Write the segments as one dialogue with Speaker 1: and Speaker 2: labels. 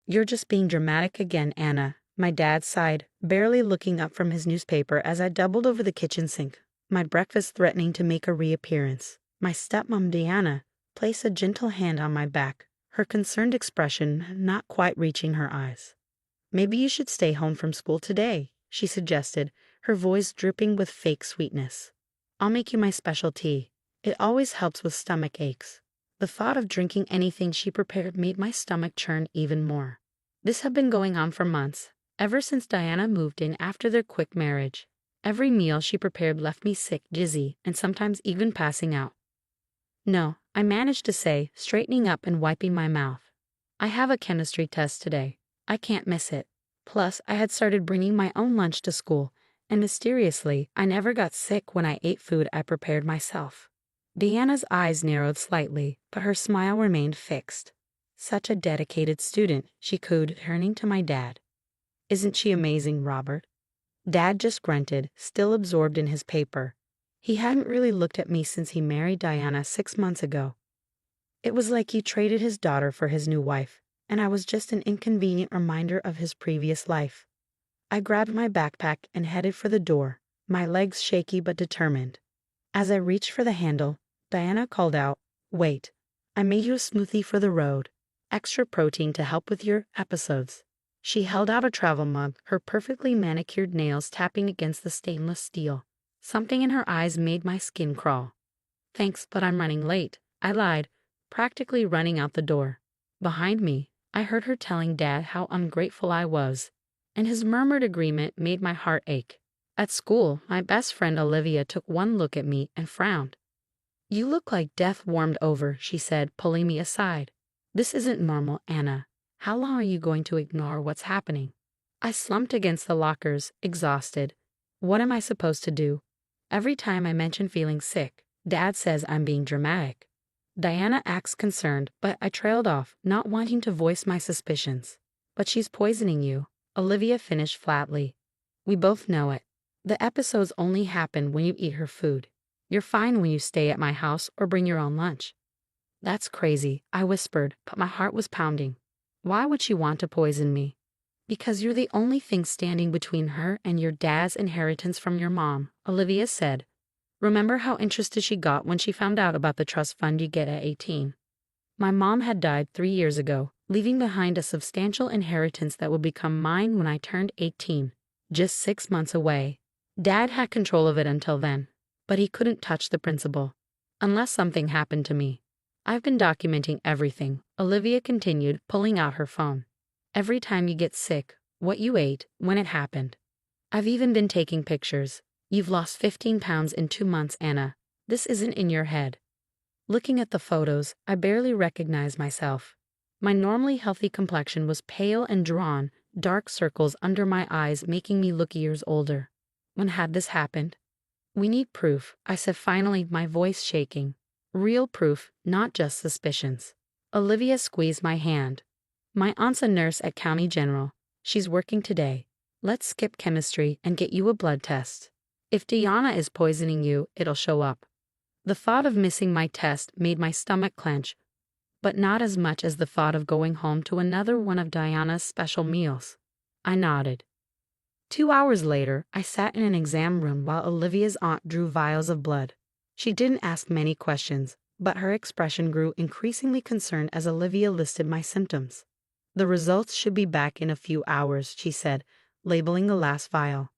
Speaker 1: You're just being dramatic again, Anna, my dad sighed, barely looking up from his newspaper as I doubled over the kitchen sink, my breakfast threatening to make a reappearance. My stepmom, Diana, placed a gentle hand on my back, her concerned expression not quite reaching her eyes. Maybe you should stay home from school today, she suggested, her voice dripping with fake sweetness. I'll make you my special tea. It always helps with stomach aches. The thought of drinking anything she prepared made my stomach churn even more. This had been going on for months, ever since Diana moved in after their quick marriage. Every meal she prepared left me sick, dizzy, and sometimes even passing out. No, I managed to say, straightening up and wiping my mouth. I have a chemistry test today. I can't miss it. Plus, I had started bringing my own lunch to school, and mysteriously, I never got sick when I ate food I prepared myself. Deanna's eyes narrowed slightly, but her smile remained fixed. Such a dedicated student, she cooed, turning to my dad. Isn't she amazing, Robert? Dad just grunted, still absorbed in his paper. He hadn't really looked at me since he married Diana 6 months ago. It was like he traded his daughter for his new wife, and I was just an inconvenient reminder of his previous life. I grabbed my backpack and headed for the door, my legs shaky but determined. As I reached for the handle, Diana called out, "Wait, I made you a smoothie for the road. Extra protein to help with your episodes." She held out a travel mug, her perfectly manicured nails tapping against the stainless steel. Something in her eyes made my skin crawl. "Thanks, but I'm running late," I lied, practically running out the door. Behind me, I heard her telling Dad how ungrateful I was, and his murmured agreement made my heart ache. At school, my best friend Olivia took one look at me and frowned. "You look like death warmed over," she said, pulling me aside. "This isn't normal, Anna. How long are you going to ignore what's happening?" I slumped against the lockers, exhausted. What am I supposed to do? Every time I mention feeling sick, Dad says I'm being dramatic. Diana acts concerned, but I trailed off, not wanting to voice my suspicions. "But she's poisoning you," Olivia finished flatly. "We both know it. The episodes only happen when you eat her food. You're fine when you stay at my house or bring your own lunch." "That's crazy," I whispered, but my heart was pounding. Why would she want to poison me? "Because you're the only thing standing between her and your dad's inheritance from your mom," Olivia said. "Remember how interested she got when she found out about the trust fund you get at 18? My mom had died 3 years ago, leaving behind a substantial inheritance that would become mine when I turned 18, just 6 months away. Dad had control of it until then, but he couldn't touch the principal, unless something happened to me. I've been documenting everything," Olivia continued, pulling out her phone. "Every time you get sick, what you ate, when it happened. I've even been taking pictures. You've lost 15 pounds in 2 months, Anna. This isn't in your head." Looking at the photos, I barely recognized myself. My normally healthy complexion was pale and drawn, dark circles under my eyes making me look years older. When had this happened? "We need proof," I said finally, my voice shaking. "Real proof, not just suspicions." Olivia squeezed my hand. "My aunt's a nurse at County General. She's working today. Let's skip chemistry and get you a blood test. If Diana is poisoning you, it'll show up." The thought of missing my test made my stomach clench, but not as much as the thought of going home to another one of Diana's special meals. I nodded. 2 hours later, I sat in an exam room while Olivia's aunt drew vials of blood. She didn't ask many questions, but her expression grew increasingly concerned as Olivia listed my symptoms. "The results should be back in a few hours," she said, labeling the last vial.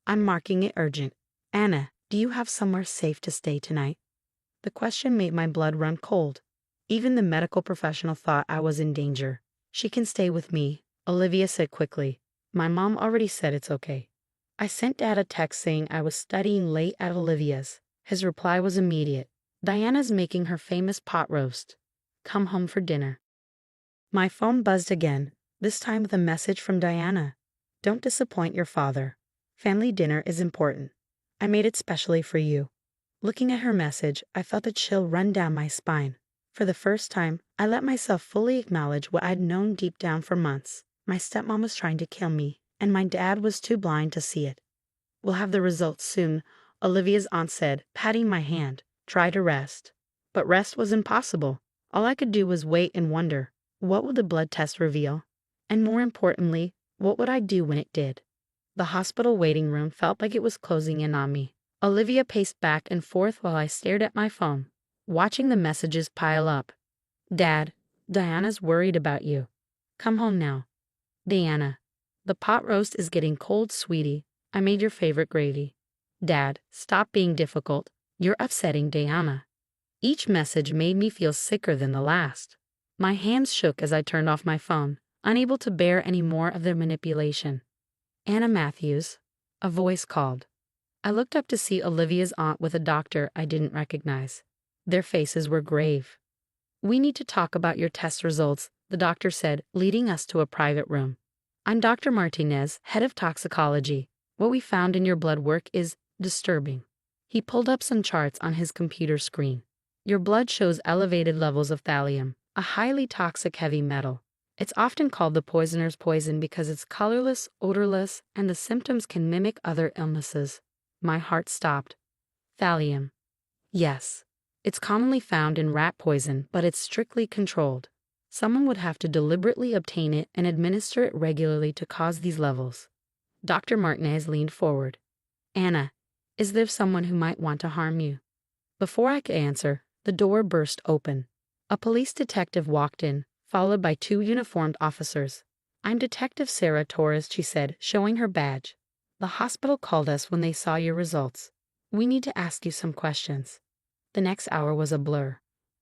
Speaker 1: "I'm marking it urgent. Anna, do you have somewhere safe to stay tonight?" The question made my blood run cold. Even the medical professional thought I was in danger. "She can stay with me," Olivia said quickly. "My mom already said it's okay." I sent Dad a text saying I was studying late at Olivia's. His reply was immediate. "Diana's making her famous pot roast. Come home for dinner." My phone buzzed again, this time with a message from Diana. "Don't disappoint your father. Family dinner is important. I made it specially for you." Looking at her message, I felt a chill run down my spine. For the first time, I let myself fully acknowledge what I'd known deep down for months. My stepmom was trying to kill me, and my dad was too blind to see it. "We'll have the results soon," Olivia's aunt said, patting my hand. "Try to rest." But rest was impossible. All I could do was wait and wonder. What would the blood test reveal? And more importantly, what would I do when it did? The hospital waiting room felt like it was closing in on me. Olivia paced back and forth while I stared at my phone, watching the messages pile up. Dad, Diana's worried about you. Come home now. Diana, the pot roast is getting cold, sweetie. I made your favorite gravy. Dad, stop being difficult. You're upsetting Diana. Each message made me feel sicker than the last. My hands shook as I turned off my phone, unable to bear any more of their manipulation. Anna Matthews, a voice called. I looked up to see Olivia's aunt with a doctor I didn't recognize. Their faces were grave. We need to talk about your test results, the doctor said, leading us to a private room. I'm Dr. Martinez, head of toxicology. What we found in your blood work is disturbing. He pulled up some charts on his computer screen. Your blood shows elevated levels of thallium, a highly toxic heavy metal. It's often called the poisoner's poison because it's colorless, odorless, and the symptoms can mimic other illnesses. My heart stopped. Thallium. Yes. It's commonly found in rat poison, but it's strictly controlled. Someone would have to deliberately obtain it and administer it regularly to cause these levels. Dr. Martinez leaned forward. Anna, is there someone who might want to harm you? Before I could answer, the door burst open. A police detective walked in, followed by 2 uniformed officers. I'm Detective Sarah Torres, she said, showing her badge. The hospital called us when they saw your results. We need to ask you some questions. The next hour was a blur.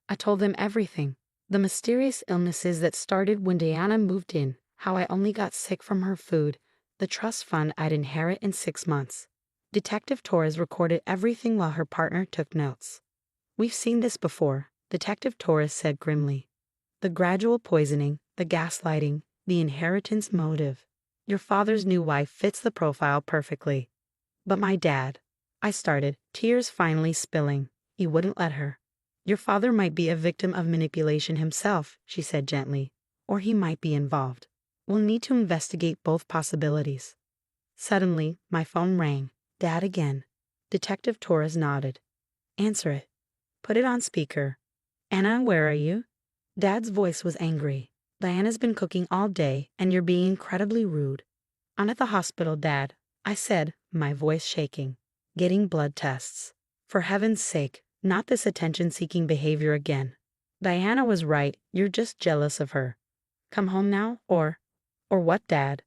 Speaker 1: I told them everything. The mysterious illnesses that started when Diana moved in, how I only got sick from her food, the trust fund I'd inherit in 6 months. Detective Torres recorded everything while her partner took notes. We've seen this before, Detective Torres said grimly. The gradual poisoning, the gaslighting, the inheritance motive. Your father's new wife fits the profile perfectly. But my dad, I started, tears finally spilling. He wouldn't let her. Your father might be a victim of manipulation himself, she said gently, or he might be involved. We'll need to investigate both possibilities. Suddenly, my phone rang. Dad again. Detective Torres nodded. Answer it. Put it on speaker. Anna, where are you? Dad's voice was angry. Diana's been cooking all day, and you're being incredibly rude. I'm at the hospital, Dad, I said, my voice shaking. Getting blood tests. For heaven's sake, not this attention-seeking behavior again. Diana was right, you're just jealous of her. Come home now, or what, Dad?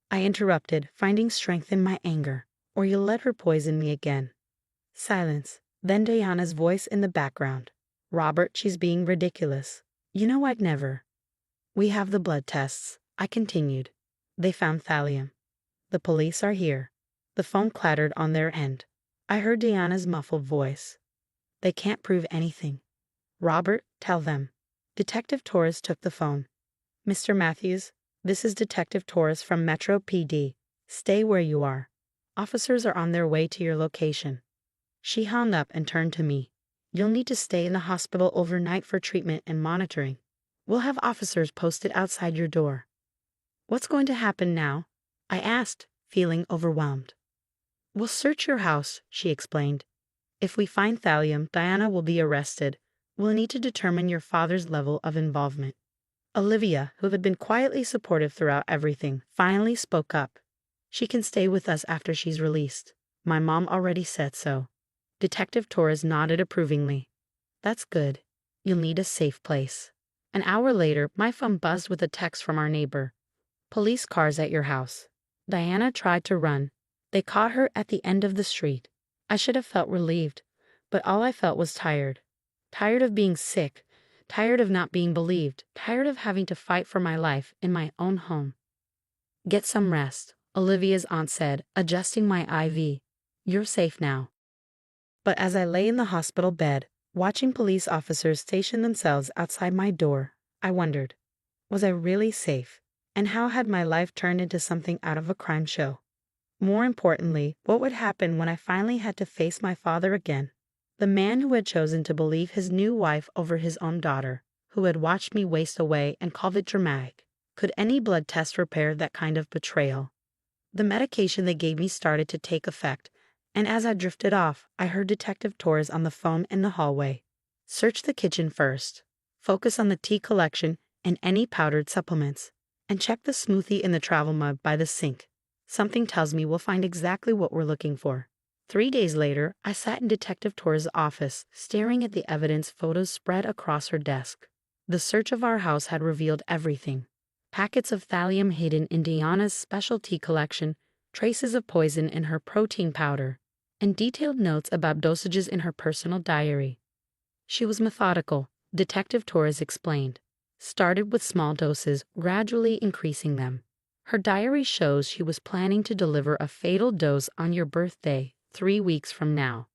Speaker 1: I interrupted, finding strength in my anger. Or you'll let her poison me again. Silence. Then Diana's voice in the background. Robert, she's being ridiculous. You know I'd never. We have the blood tests, I continued. They found thallium. The police are here. The phone clattered on their end. I heard Diana's muffled voice. They can't prove anything. Robert, tell them. Detective Torres took the phone. Mr. Matthews, this is Detective Torres from Metro PD. Stay where you are. Officers are on their way to your location. She hung up and turned to me. You'll need to stay in the hospital overnight for treatment and monitoring. We'll have officers posted outside your door. What's going to happen now? I asked, feeling overwhelmed. We'll search your house, she explained. If we find thallium, Diana will be arrested. We'll need to determine your father's level of involvement. Olivia, who had been quietly supportive throughout everything, finally spoke up. She can stay with us after she's released. My mom already said so. Detective Torres nodded approvingly. That's good. You'll need a safe place. An hour later, my phone buzzed with a text from our neighbor. Police cars at your house. Diana tried to run. They caught her at the end of the street. I should have felt relieved, but all I felt was tired. Tired of being sick, tired of not being believed, tired of having to fight for my life in my own home. Get some rest, Olivia's aunt said, adjusting my IV. You're safe now. But as I lay in the hospital bed, watching police officers station themselves outside my door, I wondered, was I really safe? And how had my life turned into something out of a crime show? More importantly, what would happen when I finally had to face my father again? The man who had chosen to believe his new wife over his own daughter, who had watched me waste away and called it dramatic. Could any blood test repair that kind of betrayal? The medication they gave me started to take effect, and as I drifted off, I heard Detective Torres on the phone in the hallway. Search the kitchen first. Focus on the tea collection and any powdered supplements. And check the smoothie in the travel mug by the sink. Something tells me we'll find exactly what we're looking for. 3 days later, I sat in Detective Torres' office, staring at the evidence photos spread across her desk. The search of our house had revealed everything. Packets of thallium hidden in Diana's specialty collection, traces of poison in her protein powder, and detailed notes about dosages in her personal diary. She was methodical, Detective Torres explained. Started with small doses, gradually increasing them. Her diary shows she was planning to deliver a fatal dose on your birthday, 3 weeks from now.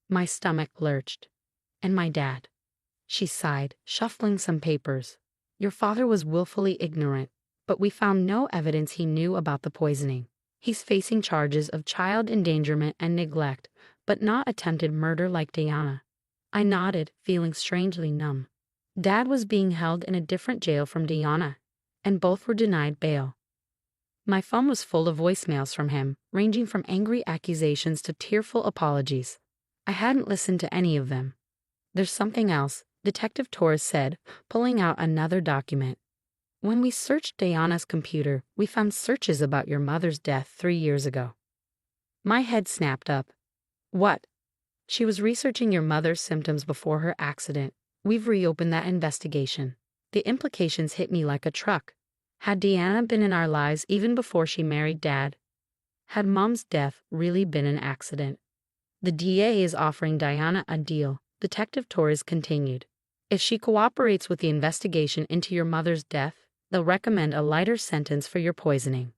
Speaker 1: My stomach lurched. And my dad. She sighed, shuffling some papers. Your father was willfully ignorant, but we found no evidence he knew about the poisoning. He's facing charges of child endangerment and neglect, but not attempted murder like Diana. I nodded, feeling strangely numb. Dad was being held in a different jail from Diana, and both were denied bail. My phone was full of voicemails from him, ranging from angry accusations to tearful apologies. I hadn't listened to any of them. There's something else, Detective Torres said, pulling out another document. When we searched Diana's computer, we found searches about your mother's death 3 years ago. My head snapped up. What? She was researching your mother's symptoms before her accident. We've reopened that investigation. The implications hit me like a truck. Had Diana been in our lives even before she married Dad? Had Mom's death really been an accident? The DA is offering Diana a deal, Detective Torres continued. If she cooperates with the investigation into your mother's death, they'll recommend a lighter sentence for your poisoning.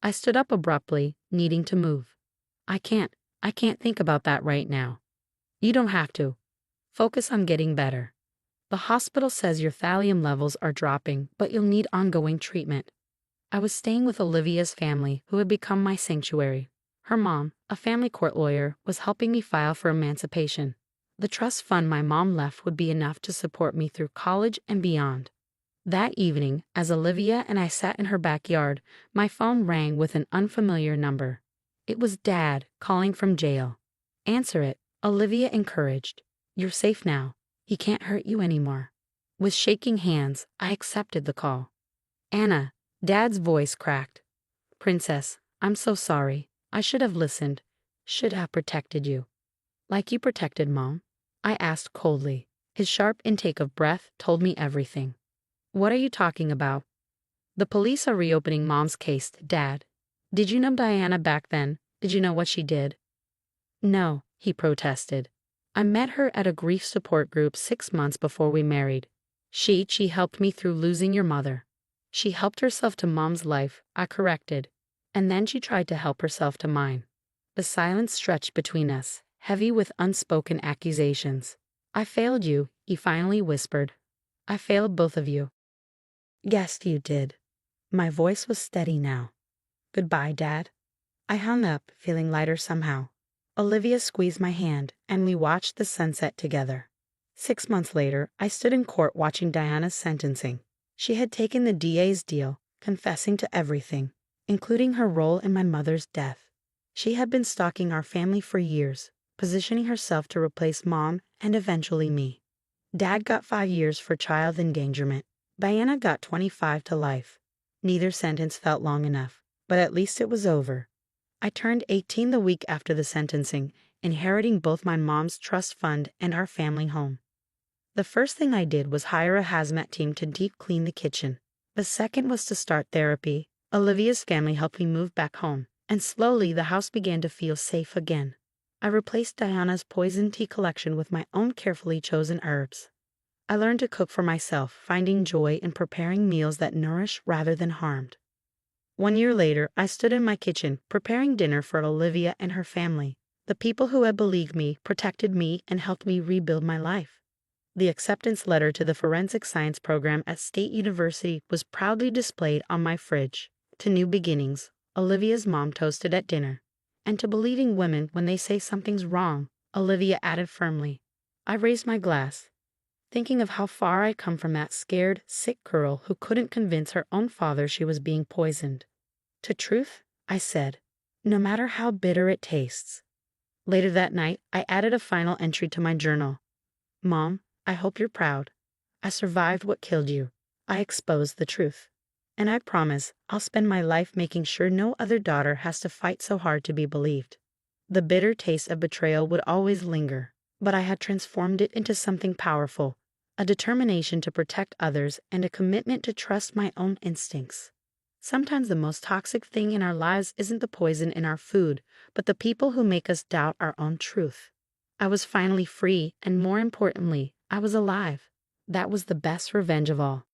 Speaker 1: I stood up abruptly, needing to move. I can't think about that right now. You don't have to. Focus on getting better. The hospital says your thallium levels are dropping, but you'll need ongoing treatment. I was staying with Olivia's family, who had become my sanctuary. Her mom, a family court lawyer, was helping me file for emancipation. The trust fund my mom left would be enough to support me through college and beyond. That evening, as Olivia and I sat in her backyard, my phone rang with an unfamiliar number. It was Dad, calling from jail. Answer it, Olivia encouraged. You're safe now. He can't hurt you anymore. With shaking hands, I accepted the call. Anna, Dad's voice cracked. Princess, I'm so sorry. I should have listened. Should have protected you. Like you protected Mom? I asked coldly. His sharp intake of breath told me everything. What are you talking about? The police are reopening Mom's case, Dad. Did you know Diana back then? Did you know what she did? No, he protested. I met her at a grief support group 6 months before we married. She helped me through losing your mother. She helped herself to Mom's life, I corrected. And then she tried to help herself to mine. The silence stretched between us, heavy with unspoken accusations. I failed you, he finally whispered. I failed both of you. Yes, you did. My voice was steady now. Goodbye, Dad. I hung up, feeling lighter somehow. Olivia squeezed my hand, and we watched the sunset together. 6 months later, I stood in court watching Diana's sentencing. She had taken the DA's deal, confessing to everything, including her role in my mother's death. She had been stalking our family for years, positioning herself to replace Mom and eventually me. Dad got 5 years for child endangerment. Diana got 25 to life. Neither sentence felt long enough, but at least it was over. I turned 18 the week after the sentencing, inheriting both my mom's trust fund and our family home. The first thing I did was hire a hazmat team to deep clean the kitchen. The second was to start therapy. Olivia's family helped me move back home, and slowly the house began to feel safe again. I replaced Diana's poison tea collection with my own carefully chosen herbs. I learned to cook for myself, finding joy in preparing meals that nourish rather than harmed. 1 year later, I stood in my kitchen, preparing dinner for Olivia and her family. The people who had believed me, protected me, and helped me rebuild my life. The acceptance letter to the forensic science program at State University was proudly displayed on my fridge. To new beginnings, Olivia's mom toasted at dinner. And to believing women when they say something's wrong, Olivia added firmly. I raised my glass, thinking of how far I come from that scared, sick girl who couldn't convince her own father she was being poisoned. To truth, I said, no matter how bitter it tastes. Later that night, I added a final entry to my journal. Mom, I hope you're proud. I survived what killed you. I exposed the truth. And I promise I'll spend my life making sure no other daughter has to fight so hard to be believed. The bitter taste of betrayal would always linger, but I had transformed it into something powerful, a determination to protect others and a commitment to trust my own instincts. Sometimes the most toxic thing in our lives isn't the poison in our food, but the people who make us doubt our own truth. I was finally free, and more importantly, I was alive. That was the best revenge of all.